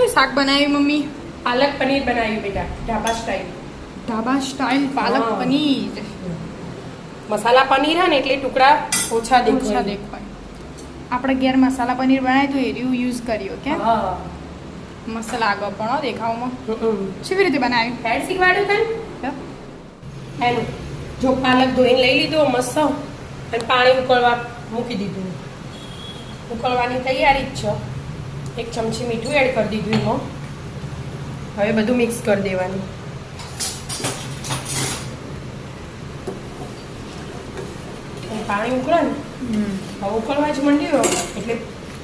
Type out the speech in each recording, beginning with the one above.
કયું શાક બનાવ્યું મમ્મી? પાલક પનીર બનાવ્યું બેટા, ઢાબા સ્ટાઈલ. ઢાબા સ્ટાઇલ પાલક હા. પનીર. મસાલા પનીર હે ને એટલે ટુકડા ઓછા ઓછા દેખાય. દેખાય. આપણે ઘેર મસાલા પનીર બનાવ્યું તો એ યુઝ કર્યો કે હા. મસાલા આગળ પણ હો દેખાવમાં. હમ. કેવી રીતે બનાવ્યું? હેડ શીખવાડ્યું તને? હે? એનું જો પાલક ધોઈને લઈ લીધો મસ્ત અને પાણી ઉકળવા મૂકી દીધું. ઉકળવાની તૈયારી જ છે. એક ચમચી મીઠું એડ કરી દીધું એમાં. હવે બધું મિક્સ કરી દેવાનું. અને પાણી ઉકળે ને હવે ઉકળવા જ માંડ્યું એટલે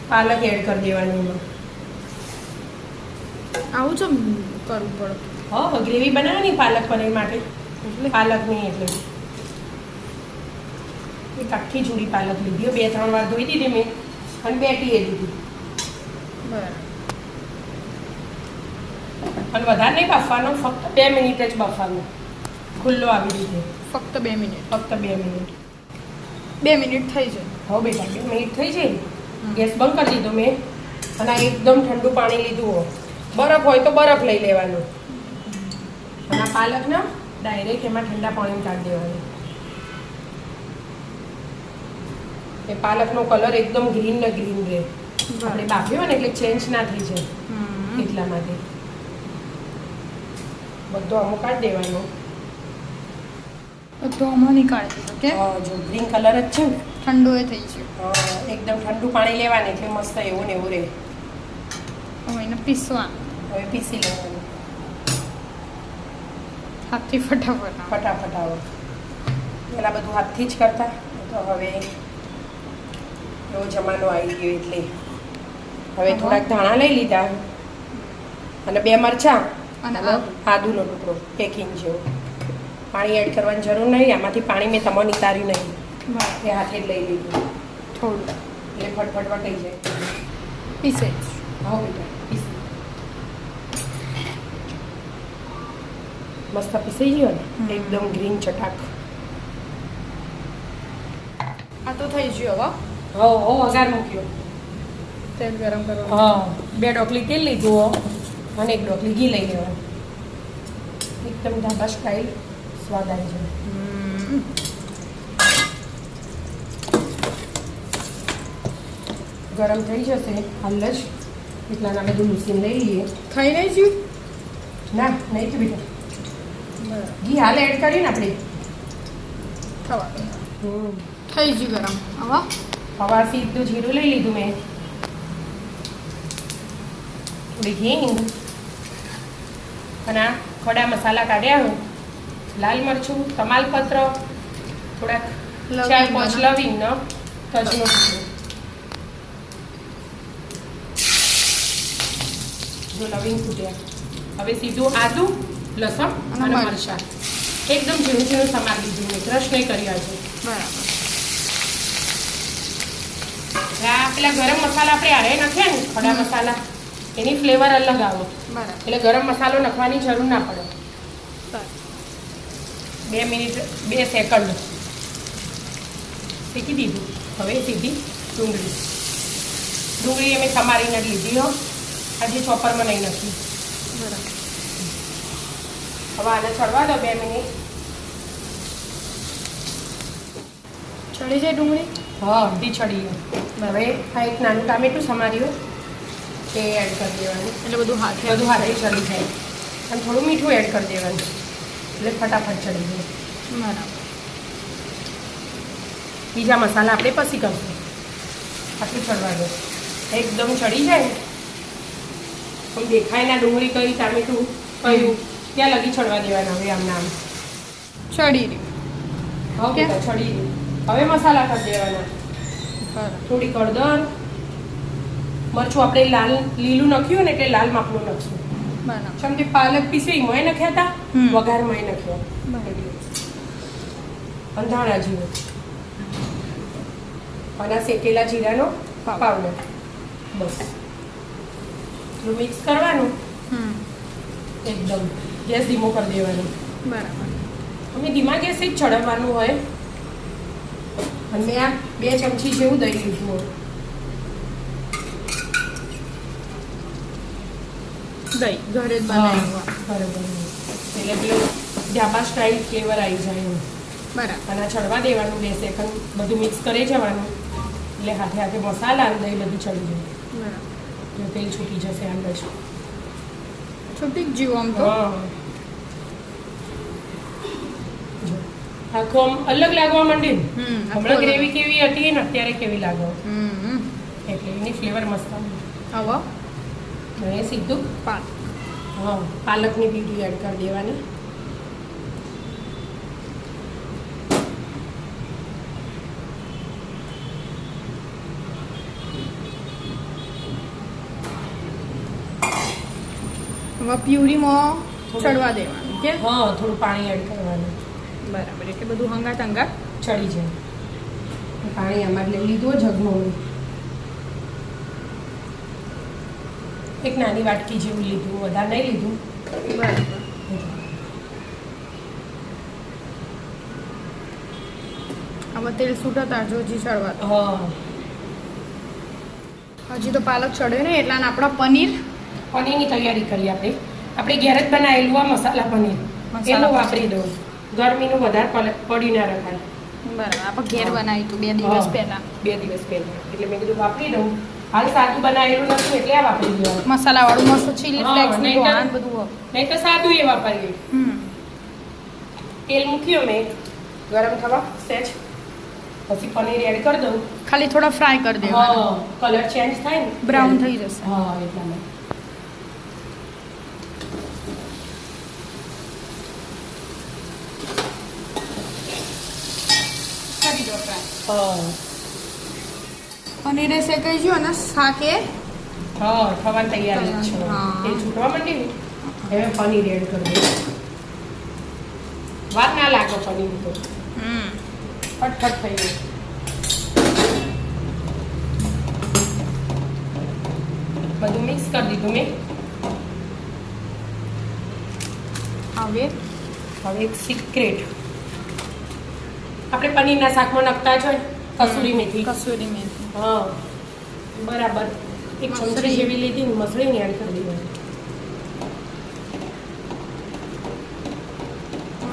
પાલક એડ કરી દેવાની એમાં. આવું જ કરવું પડે. હા ગ્રેવી બનાવવાની પાલક પનીર માટે એટલે પાલકની એટલે એક આખી જુડી પાલક લીધી 2-3 વાર ધોઈ દીધી મેં અને બેટી એ દીધી બરાબર. અને વધારે નહીં બાફવાનો, ફક્ત 2 મિનિટ જ બાફવાનો. ખુલ્લો આવી રીતે ફક્ત 2 મિનિટ. ફક્ત 2 મિનિટ. 2 મિનિટ થઈ જાય. હવે બેટા 2 મિનિટ થઈ જાય. ગેસ બંધ કરી દીધો મેં અને આ એકદમ ઠંડુ પાણી લીધું હોય. બરફ હોય તો બરફ લઈ લેવાનું અને આ પાલકને ડાયરેક્ટ એમાં ઠંડા પાણીમાં કાઢી દેવાનું. એ પાલકનો કલર એકદમ ગ્રીન ને ગ્રીન રહે. આપણે બાફ્યો ને એટલે ચેન્જ ના થઈ જાય એટલા માટે બધો અમુક કાઢી દેવાનો. તો આમાં નીકાળી દીધો કે જો ગ્રીન કલર જ છે ને ઠંડુ એ થઈ ગયું. એકદમ ઠંડુ પાણી લેવાનું એટલે મસ્ત એવું ને એવું રહે. હવે એને પીસવાનું. હવે પીસી લેવાનું હાથથી ફટાફટ. ફટાફટ આવો. પહેલાં બધું હાથથી જ કરતા તો હવે એવો જમાનો આવી ગયો એટલે હવે થોડાક ધાણા લઈ લીધા અને 2 મરચાં અને અને આદુનો ટુકડો 1 ઇંચ જેવો. પાણી એડ કરવાની જરૂર નહીં. આમાંથી પાણી મેં તમને નીતાર્યું નહીં, બરાબર. એ હાથે જ લઈ લીધું થોડું એટલે ફટફટ વટાઈ જાય. પીસે હા બેટા પીસી મસ્ત પીસાઈ ગયો ને એકદમ ગ્રીન ચટાક. આ તો થઈ ગયો હવે. હો વઘાર મૂક્યો. તેલ ગરમ કરવાનું. હા 2 ડોકલી તેલ લીધું હો અને 1 ડોકલી ઘી લઈ લેવાનું. એકદમ ઢાબા સ્ટાઈલ સ્વાદ આવી જાય. ગરમ થઈ જશે હાલ જ એટલાના બધું લૂસીને લઈ લઈએ. થઈ નહીં ગયું? ના નહીં તો બેટા બરાબર. ઘી હાલ એડ કરીને આપણે થવા દો. થઈ ગયું ગરમ. હવે હવા સીધું જીરું લઈ લીધું મેં, થોડી હિંગ અને આ ખડા મસાલા કાઢ્યા, લાલ મરચું, તમાલપત્ર, થોડાક 4-5 લવિંગ નો તજનો ટુકડો. જો લવિંગ ફૂટ્યા હવે સીધું આદુ, લસણ અને મરચાં એકદમ ઝીણું ઝીણું સમારી દીધું મેં, ક્રશ નહીં કર્યા છે. બરાબર. આ પેલા ગરમ મસાલા આપણે આરે નાખ્યા ને ખડા મસાલા એની ફ્લેવર અલગ આવે બરાબર. એટલે ગરમ મસાલો નાખવાની જરૂર ના પડે. 2 મિનિટ 2 સેકન્ડ શેકી દીધું. હવે સીધી ડુંગળી અમે સમારીને જ લીધી હો, આજે ચોપરમાં નહીં નાખી. બરાબર. હવે આને ચડવા દો 2 મિનિટ. ચડી જાય ડુંગળી? હા અડધી ચડી ગઈ. હવે આ એક નાનું ટામેટું સમાર્યું એ એડ કરી દેવાનું એટલે બધું હાથે બધું હાથે ચડી જાય અને થોડું મીઠું એડ કરી દેવાનું એટલે ફટાફટ ચડી જાય. બરાબર. બીજા મસાલા આપણે પછી કરશું. આટલું ચડવા દો. એકદમ ચડી જાય કોઈ દેખાય ના ડુંગળી કઈ ટામેટું કયું ત્યાં લગી ચડવા દેવાના. હવે આમ નામ ચડી રહ્યું. હવે તો ચડી ગયું. હવે મસાલા કરી દેવાના. બરાબર. થોડી હળદર, મરચું આપણે લાલ લીલું નાખ્યું ને એટલે લાલ માપનું નાખશું. બરાબર. જેમ કે પાલક પીસી મોય નાખ્યા હતા, વઘાર મોય નાખ્યો બરાબર. અંધાણા જીરું અને શેકેલા જીરાનો પાવડર. બસ એટલું મિક્સ કરવાનું. એકદમ ગેસ ધીમો કરી દેવાનો. બરાબર. અમે ધીમા ગેસે જ ચડાવવાનું હોય. અને મેં આ 2 ચમચી જેવું દહીં લીધું હોય. દહીં ઘરે જ બનાવ્યું બરાબર એટલે પેલું ઢાબા સ્ટાઇલ ફ્લેવર આવી જાય એમ. બરાબર. અને આ ચડવા દેવાનું 2 સેકન્ડ બધું મિક્સ કરી જવાનું એટલે હાથે હાથે મસાલા અને દહીં બધું ચડી જાય બરાબર. એટલે તેલ છૂટી જશે અંદર જ. છૂટી જ જીવો આમ તો. જો આખું આમ અલગ લાગવા માંડી ને. આખું હમણાં અલગ. ગ્રેવી કેવી હતી ને અત્યારે કેવી લાગે હમ. એટલે એની ફ્લેવર મસ્ત આવે. હવે હવે સીધું પાક. પાલકની બીટી એડ કરી દેવાની. હવે પ્યુરીમાં ચડવા દેવાનું કે થોડું પાણી એડ કરવાનું બરાબર એટલે બધું હંગાત હંગાત ચડી જાય. પાણી આમાં લઈ લીધું જગનું એક નાની વાટકી જેવું લીધું વધારે નહીં લીધું. બરાબર. હવે તેલ છૂટતા જોજી ચડવા દો. હજી તો પાલક ચડ્યો ને એટલા આપણા પનીર પનીરની તૈયારી કરીએ આપણે ઘેર જ બનાવેલું આ મસાલા પનીર એનું વાપરી દઉં. ગરમીનું વધારે પડી ના રખાય. બરાબર. આપણે ઘેર બનાવ્યું હતું 2 દિવસ પહેલા. 2 દિવસ પહેલા એટલે મેં કીધું વાપરી દઉં. હાલ સાદું બનાવેલું નથી એટલે આ વાપરી દેવાનું. મસાલા વાળું મસ્ત ચીલી ફ્લેક્સ ને નહીં તો- ગોળાને બધું હોય. નહીં તો સાદું એ વાપરીએ. તેલ મૂક્યો મેં ગરમ થવા સહેજ પછી પનીર એડ કરી દઉં. ખાલી થોડા ફ્રાય કરી દેવાના. કલર ચેન્જ થાય ને બ્રાઉન થઈ જશે. એટલા માટે. કરી દો ફ્રાય. હા પનીરે શેકાઈ ગયું અને શાકે થવાની તૈયારી જ છે. હા. એ છૂટવા માંડી ને હવે પનીર એડ કરી દઉં. વાર ના લાગે પનીર તો ફટફટ થઈ ગયું. બધું મિક્સ કરી દીધું મેં. હવે એક સિક્રેટ આપણે પનીરના શાકમાં નાખતા જ હોય કસૂરી મેથી. કસૂરી મેથી બરાબર એક ચમચી મસળી. જેવી લીધી ને મસળીને એડ કરી દેવાની.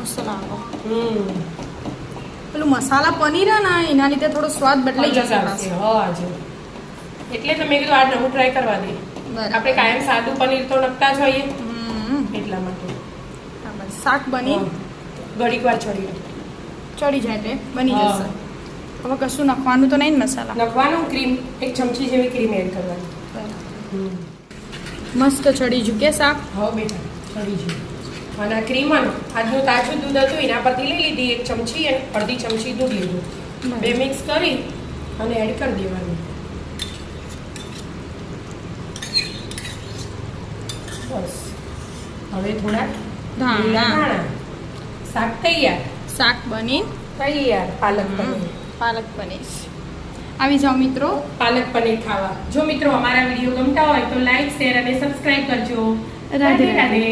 મસ્ત લાગે. હમ પેલું મસાલા પનીર હે ને એના લીધે થોડો સ્વાદ બદલાઈ જશે આવશે. આજે એટલે તો મેં કીધું આ નવું ટ્રાય કરવા દે. બરાબર. આપણે કાયમ સાદું પનીર તો નાખતા જ હોઈએ હમ. એટલા માટે. બરાબર. શાક બની ઘડીક વાર ચડી ચડી જાય એટલે બની હા. જશે. હવે કશું નાખવાનું તો નહીં ને મસાલા. નાખવાનું ક્રીમ એક ચમચી જેવી ક્રીમ એડ કરવાની. મસ્ત ચડી ગયું કે શાક. હા બેટા ચડી જાય. અને આ ક્રીમ આજનું તાજું દૂધ હતું એના પરથી લઈ લીધી એક ચમચી અને અડધી ચમચી દૂધ લીધું. બે મિક્સ કરી અને એડ કરી દેવાનું. બસ હવે થોડા ધાણા. શાક તૈયાર. શાક બની તૈયાર પાલક પનીર. પાલક પનીર. આવી જાઓ મિત્રો. પાલક પનીર ખાવા. જો મિત્રો અમારા વિડીયો ગમતા હોય તો લાઈક શેર અને સબસ્ક્રાઇબ કરજો. રાધે રાધે.